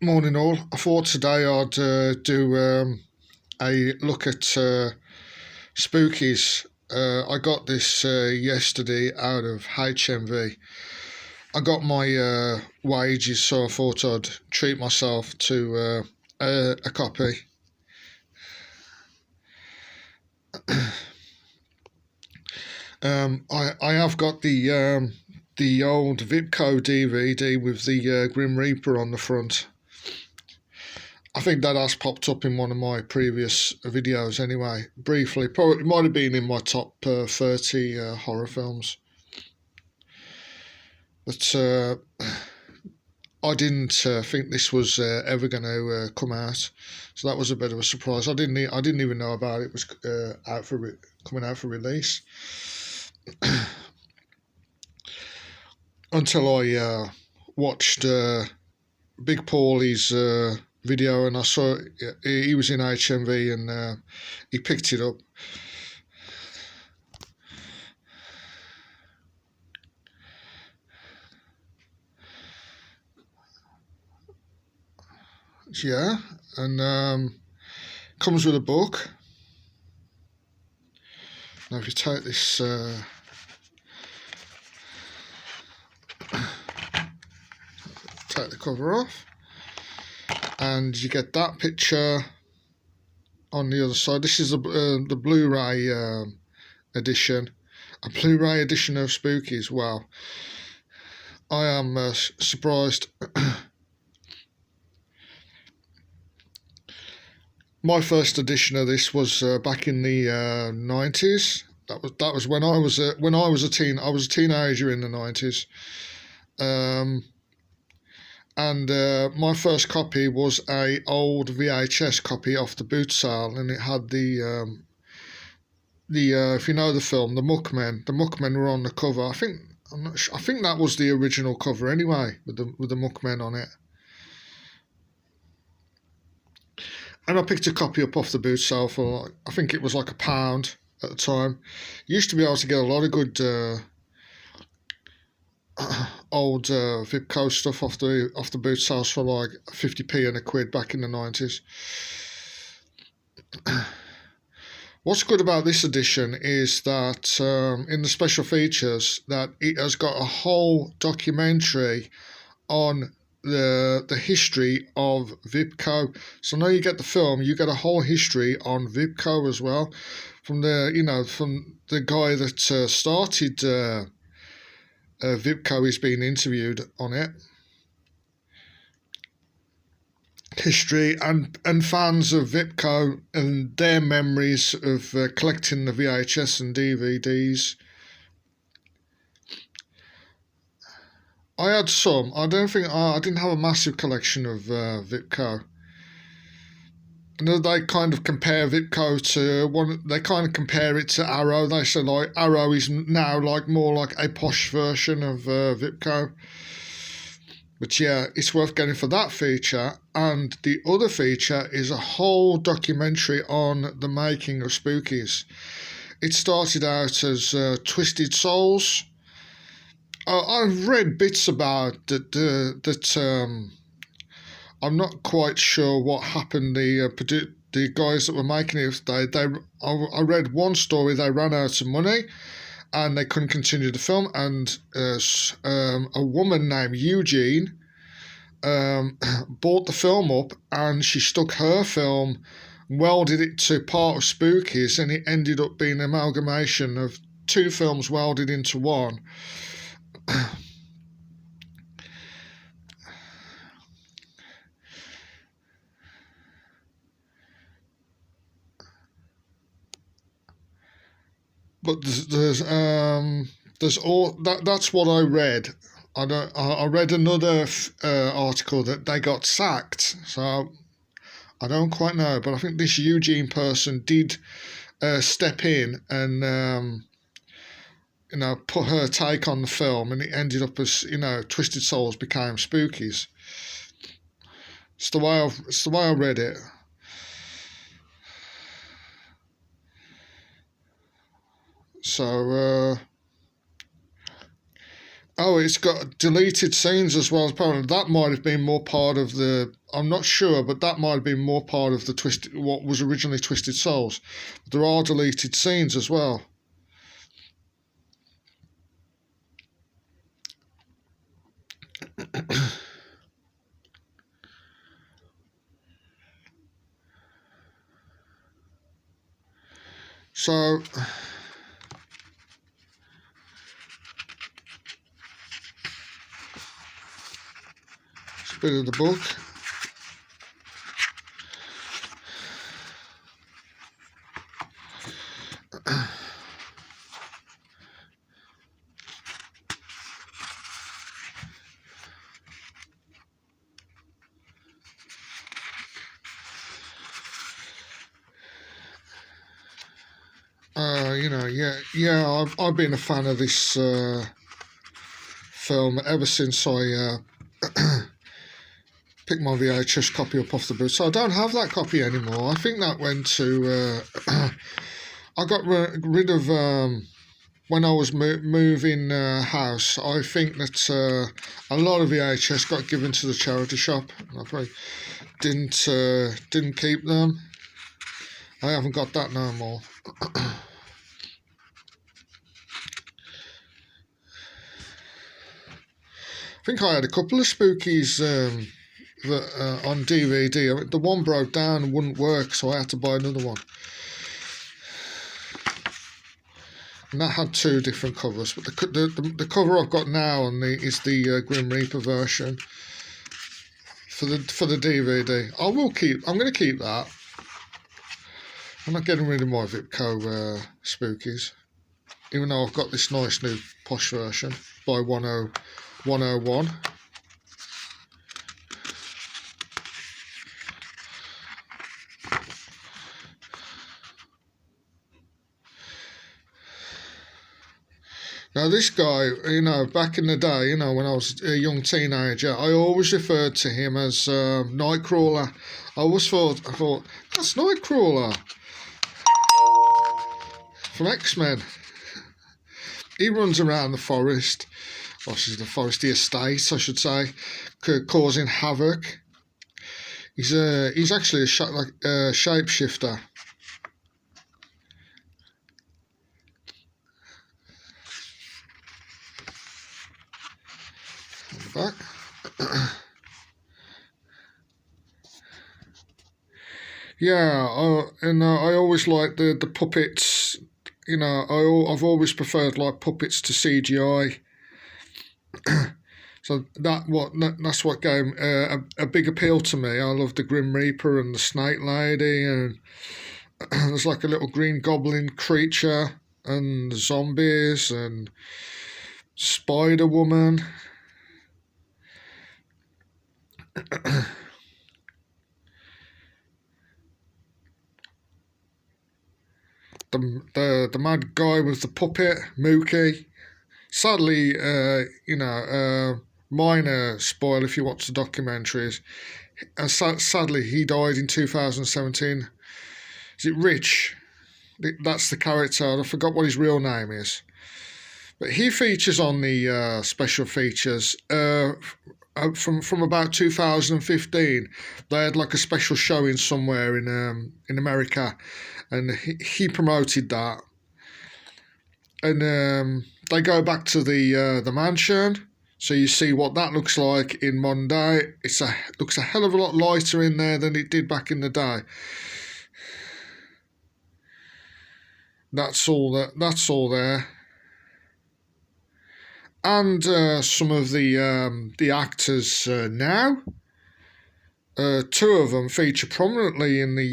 Morning all. I thought today I'd do a look at spookies. I got this yesterday out of HMV. I got my wages, so I thought I'd treat myself to a copy. I have got the old Vipco DVD with the Grim Reaper on the front. I think that has popped up in one of my previous videos anyway, briefly. Probably it might have been in my top 30 horror films. But I didn't think this was ever going to come out, so that was a bit of a surprise. I didn't even know about it was coming out for release until I watched Big Paulie's video, and I saw he was in HMV and he picked it up. Yeah, and comes with a book. Now, if you take this take the cover off, and you get that picture on the other side. This is the Blu-ray edition, a Blu-ray edition of Spookies. Wow, I am surprised. My first edition of this was back in the 90s. That was when I was a teen. I was a teenager in the 90s. And my first copy was a old VHS copy off the boot sale, and it had the if you know the film, the Muckmen. The Muckmen were on the cover. I'm not sure, I think that was the original cover anyway, with the Muckmen on it. And I picked a copy up off the boot sale for I think it was like £1 at the time. You used to be able to get a lot of good old Vipco stuff off the boot sales for like 50p and a quid back in the 90s. What's good about this edition is that in the special features that it has got a whole documentary on the history of Vipco. So now you get the film, you get a whole history on Vipco as well, from the guy that started Vipco is being interviewed on it. History and fans of Vipco and their memories of collecting the VHS and DVDs. I had some. I don't think I didn't have a massive collection of Vipco. And they kind of compare Vipco to one. They kind of compare it to Arrow. They say like Arrow is now like more like a posh version of Vipco. But yeah, it's worth getting for that feature. And the other feature is a whole documentary on the making of Spookies. It started out as Twisted Souls. I've read bits about that. I'm not quite sure what happened. The guys that were making it, I read one story. They ran out of money, and they couldn't continue the film. And a woman named Eugene bought the film up, and she stuck her film, welded it to part of Spookies, and it ended up being an amalgamation of two films welded into one. But there's all that's what I read. I read another article that they got sacked, so I don't quite know. But I think this Eugene person did step in and put her take on the film, and it ended up as Twisted Souls became Spookies. It's the way I read it. So Oh, it's got deleted scenes as well. Apparently, that might have been more part of the. I'm not sure, but that might have been more part of the twisted, what was originally Twisted Souls. But there are deleted scenes as well. So, it's a bit of the book. I've been a fan of this film ever since I picked my VHS copy up off the boot. So I don't have that copy anymore. I think that went to. I got rid of when I was moving house. I think that a lot of VHS got given to the charity shop. I probably didn't keep them. I haven't got that no more. I think I had a couple of spookies on DVD. The one broke down and wouldn't work, so I had to buy another one. And that had two different covers, but the cover I've got now is the Grim Reaper version for the DVD. I'm going to keep that. I'm not getting rid of my Vipco spookies, even though I've got this nice new posh version by 101. Now this guy, back in the day, when I was a young teenager, I always referred to him as Nightcrawler. I thought, that's Nightcrawler from X-Men. He runs around the forest, or the foresty estate, I should say, causing havoc. He's actually a shapeshifter. Back. I always like the puppets. I've always preferred like puppets to CGI. So that's what gave a big appeal to me. I love the Grim Reaper and the Snake Lady, and there's like a little green goblin creature, and zombies, and Spider Woman. The mad guy with the puppet, Mookie. Sadly, minor spoil if you watch the documentaries. Sadly, he died in 2017. Is it Rich? That's the character. I forgot what his real name is. But he features on the special features from about 2015. They had like a special showing somewhere in America, and he promoted that. And they go back to the mansion, so you see what that looks like in modern day. Looks a hell of a lot lighter in there than it did back in the day. That's all there. And some of the actors now. Two of them feature prominently in the